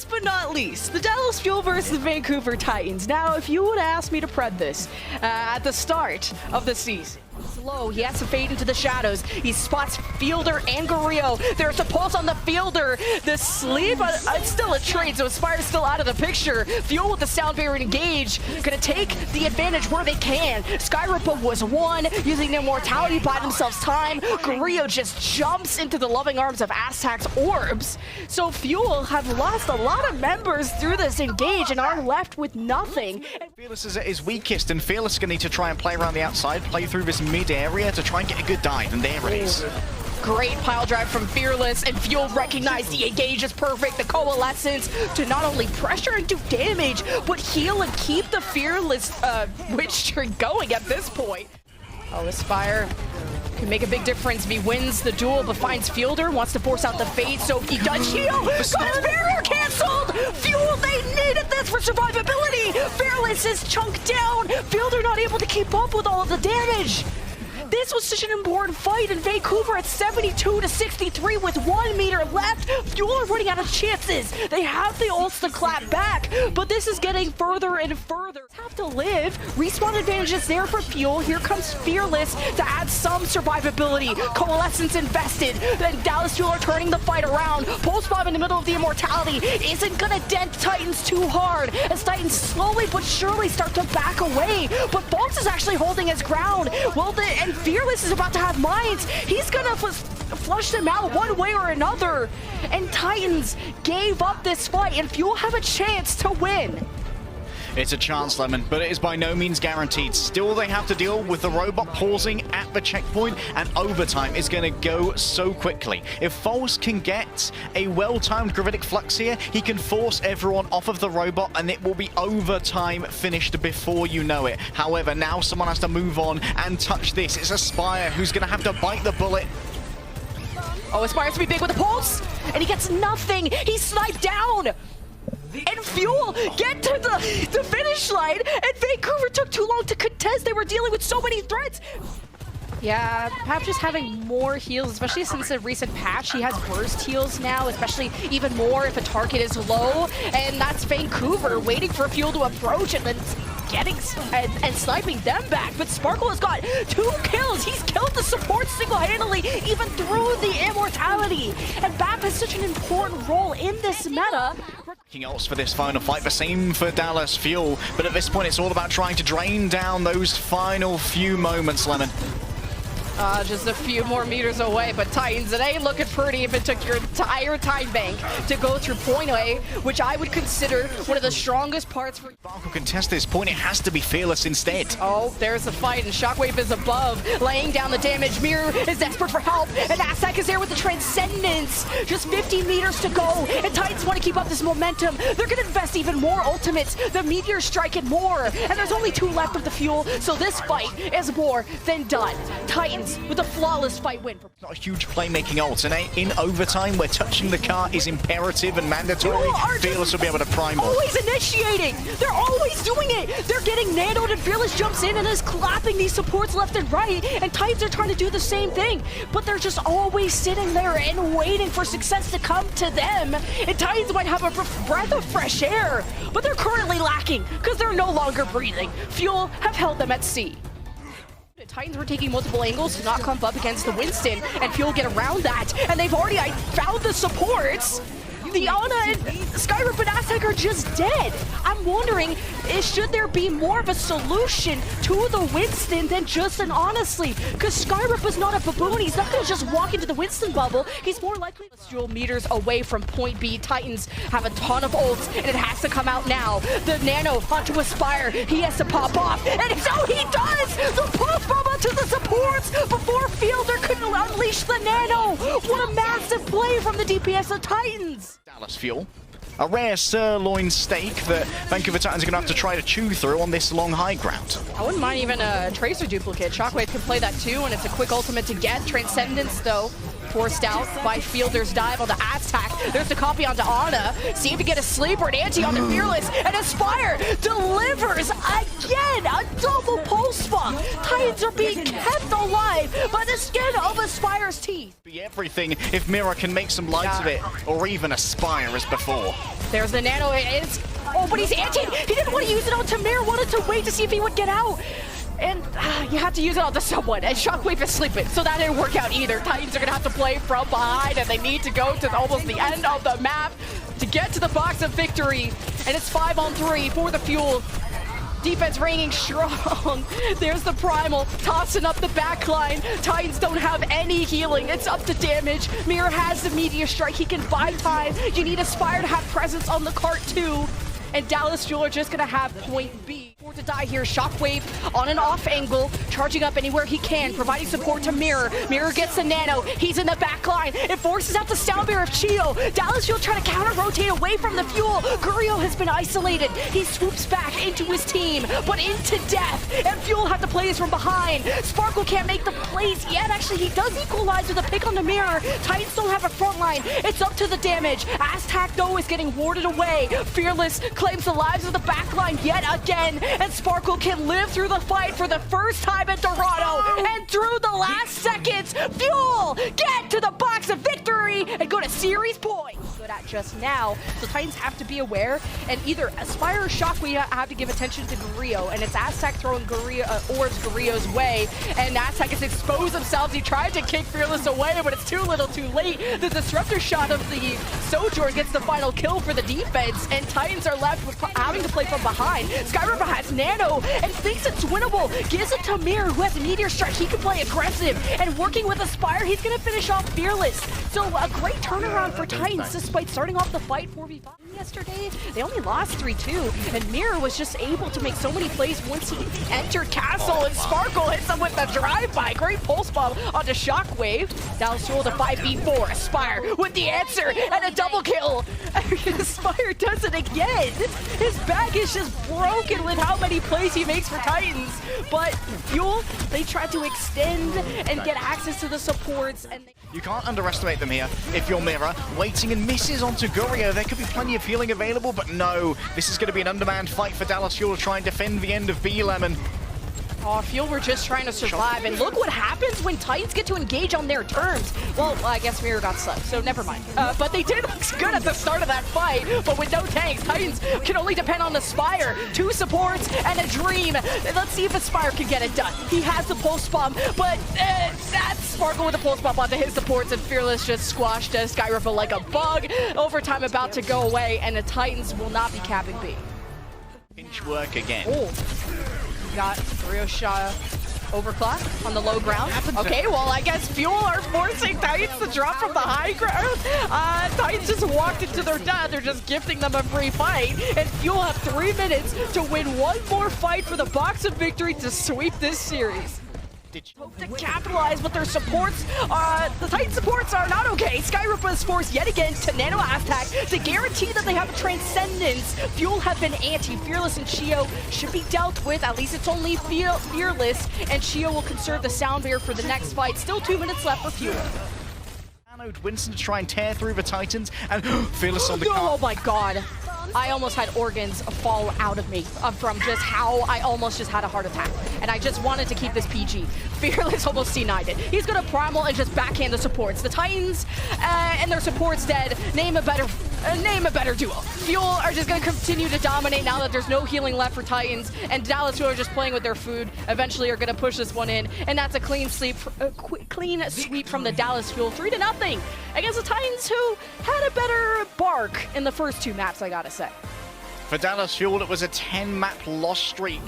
Last but not least, the Dallas Fuel versus the Vancouver Titans. Now, if you would ask me to pred this at the start of the season, slow, he has to fade into the shadows. He spots Fielder and Gorilla. There's a pulse on the Fielder. The sleep, it's still a trade, so Aspire's still out of the picture. Fuel with the sound barrier engage, gonna take the advantage where they can. Skyripper was one, using their mortality to buy themselves time. Gorilla just jumps into the loving arms of Aztec's orbs. So Fuel have lost a lot of members through this engage and are left with nothing. Fearless is at his weakest, and Fearless is going to need to try and play around the outside, play through this mid area to try and get a good dive, and there it is. Great pile drive from Fearless, and Fuel recognized the engage is perfect. The Coalescence to not only pressure and do damage, but heal and keep the Fearless witch string going at this point. Oh, Aspire can make a big difference if he wins the duel, but finds Fielder, wants to force out the fade, so he does heal. Got his barrier canceled! Fuel, they needed this for survivability! Fearless is chunked down! Fielder not able to keep up with all of the damage! This was such an important fight in Vancouver at 72-63 with 1 meter left. Fuel are running out of chances. They have the ults to clap back, but this is getting further and further. Have to live. Respawn advantage is there for Fuel. Here comes Fearless to add some survivability. Coalescence invested. Then Dallas Fuel are turning the fight around. Pulse Bomb in the middle of the immortality isn't gonna dent Titans too hard as Titans slowly but surely start to back away. But Bolts is actually holding his ground. Well, and Fearless is about to have mines. He's gonna flush them out one way or another. And Titans gave up this fight, and Fuel have a chance to win. It's a chance, Lemon, but it is by no means guaranteed. Still, they have to deal with the robot pausing at the checkpoint, and overtime is going to go so quickly. If False can get a well-timed Gravitic Flux here, he can force everyone off of the robot, and it will be overtime finished before you know it. However, now someone has to move on and touch this. It's Aspire who's going to have to bite the bullet. Oh, Aspires to be big with a pulse, and he gets nothing. He's sniped down. And Fuel get to the finish line, and Vancouver took too long to contest. They were dealing with so many threats. Yeah, perhaps just having more heals, especially since the recent patch. He has burst heals now, especially even more if a target is low. And that's Vancouver waiting for Fuel to approach and then getting and sniping them back. But Sparkle has got 2 kills. He's killed the support single-handedly, even through the immortality. And BAP has such an important role in this meta. King ults for this final fight, the same for Dallas Fuel. But at this point, it's all about trying to drain down those final few moments, Lemon. Just a few more meters away, but Titans, it ain't looking pretty if it took your entire time bank to go through point A, which I would consider one of the strongest parts for... Sparkle can test this point, it has to be Fearless instead. Oh, there's the fight, and Shockwave is above, laying down the damage. Mirror is desperate for help, and Aztec is there with the Transcendence. Just 15 meters to go, and Titans want to keep up this momentum. They're going to invest even more ultimates. The Meteor strike it more, and there's only 2 left of the Fuel, so this fight is more than done. Titans with a flawless fight win. Not a huge playmaking ult, and in overtime where touching the car is imperative and mandatory, Fearless will be able to prime more. Always initiating! They're always doing it! They're getting nanoed, and Fearless jumps in and is clapping these supports left and right, and Titans are trying to do the same thing, but they're just always sitting there and waiting for success to come to them. And Titans might have a breath of fresh air, but they're currently lacking because they're no longer breathing. Fuel have held them at sea. Titans were taking multiple angles to not clump up against the Winston, and Fuel get around that, and they've already found the supports. The Ana and Skyrip and Aztec are just dead. I'm wondering, should there be more of a solution to the Winston than just an honestly? Because Skyrip is not a baboon. He's not going to just walk into the Winston bubble. He's more likely to meters away from point B. Titans have a ton of ults, and it has to come out now. The Nano onto Aspire. He has to pop off, and so he does! The pulse bomb onto the supports before Fielder couldn't unleash the Nano. What a massive play from the DPS of Titans. Dallas Fuel. A rare sirloin steak that Vancouver Titans are going to have to try to chew through on this long high ground. I wouldn't mind even a Tracer duplicate. Shockwave can play that too, and it's a quick ultimate to get. Transcendence, though, forced out by Fielder's dive on the Aztec. There's the copy onto Ana. See if he get a sleeper, an anti on the Fearless, and Aspire delivers again a double pulse bomb. Titans are being kept alive but the skin of Aspire's teeth. Be everything if Mira can make some light of it, or even Aspire as before. There's the nano. Oh, but he's anti. He didn't want to use it on Tamir. Wanted to wait to see if he would get out. And you have to use it onto someone, and Shockwave is sleeping, so that didn't work out either. Titans are going to have to play from behind, and they need to go to almost the end of the map to get to the box of victory. And it's 5-on-3 for the Fuel. Defense reigning strong. There's the Primal, tossing up the backline. Titans don't have any healing. It's up to damage. Mira has the Meteor Strike. He can buy time. You need Aspire to have presence on the cart too. And Dallas Fuel are just going to have point B. To die here, Shockwave on an off angle, charging up anywhere he can, providing support to Mirror. Mirror gets the nano. He's in the back line. It forces out the Soundbear of Chio. Dallas Fuel trying to counter-rotate away from the Fuel. Gurio has been isolated. He swoops back into his team, but into death. And Fuel have to play this from behind. Sparkle can't make the plays yet. Actually, he does equalize with a pick on the Mirror. Titans don't have a front line. It's up to the damage. Aztac, though, is getting warded away. Fearless claims the lives of the back line yet again. And Sparkle can live through the fight for the first time in Toronto. And through the last seconds, Fuel get to the box of victory and go to series points. Good at just now. So Titans have to be aware, and either Aspire or Shockwave have to give attention to Gurio, and it's Aztac throwing orbs Gurio's way, and Aztac has exposed himself. He tried to kick Fearless away, but it's too little too late. The disruptor shot of the Sojourn gets the final kill for the defense, and Titans are left with having to play from behind. Skyriver has nano and thinks it's winnable. Gives it to Mir, who has a Meteor Strike. He can play aggressive, and working with Aspire, he's going to finish off Fearless. So a great turnaround for Titans, despite starting off the fight 4v5 yesterday. They only lost 3-2, and Mirror was just able to make so many plays once he entered Castle, and Sparkle hits him with the drive-by. Great pulse bomb onto Shockwave. Dallas Fuel to 5v4. Aspire with the answer and a double kill. Aspire does it again. His back is just broken with how many plays he makes for Titans. But Fuel, they tried to extend and get access to the supports. And you can't underestimate them here. If you're Mira, waiting and misses onto Gurio, there could be plenty of healing available, but no. This is going to be an undermanned fight for Dallas Fuel to try and defend the end of B Lemon. Oh, Fuel were just trying to survive, and look what happens when Titans get to engage on their terms. Well, I guess Mirror got stuck, so never mind. But they did look good at the start of that fight, but with no tanks, Titans can only depend on Aspire. 2 supports and a Dream. Let's see if Aspire can get it done. He has the pulse bomb, but that's Sparkle with the pulse bomb onto his supports, and Fearless just squashed Skyriver like a bug. Overtime about to go away, and the Titans will not be capping B. Pinch work again. Oh. Got Gurio shot overclock on the low ground. Okay, well, I guess Fuel are forcing Titans to drop from the high ground. Titans just walked into their death. They're just gifting them a free fight. And Fuel have 3 minutes to win one more fight for the box of victory to sweep this series. Hope to capitalize, but their supports, the Titan supports are not okay. Skyriver is forced yet again to nano Aztac to guarantee that they have Transcendence. Fuel have been anti. Fearless and Chio should be dealt with. At least it's only Fearless, and Chio will conserve the Soundbear for the next fight. Still 2 minutes left for Fuel. Winston to try and tear through the Titans, and Fearless on the car. Oh my god. I almost had organs fall out of me from just how I almost just had a heart attack. And I just wanted to keep this PG. Fearless almost C9'd it. He's going to Primal and just backhand the supports. The Titans and their supports dead. Name a better duo. Fuel are just going to continue to dominate now that there's no healing left for Titans. And Dallas, who are just playing with their food, eventually are going to push this one in. And that's a clean sweep from the Dallas Fuel. 3-0 against the Titans, who had a better bark in the first 2 maps, I gotta say. For Dallas Fuel, it was a 10-map loss streak.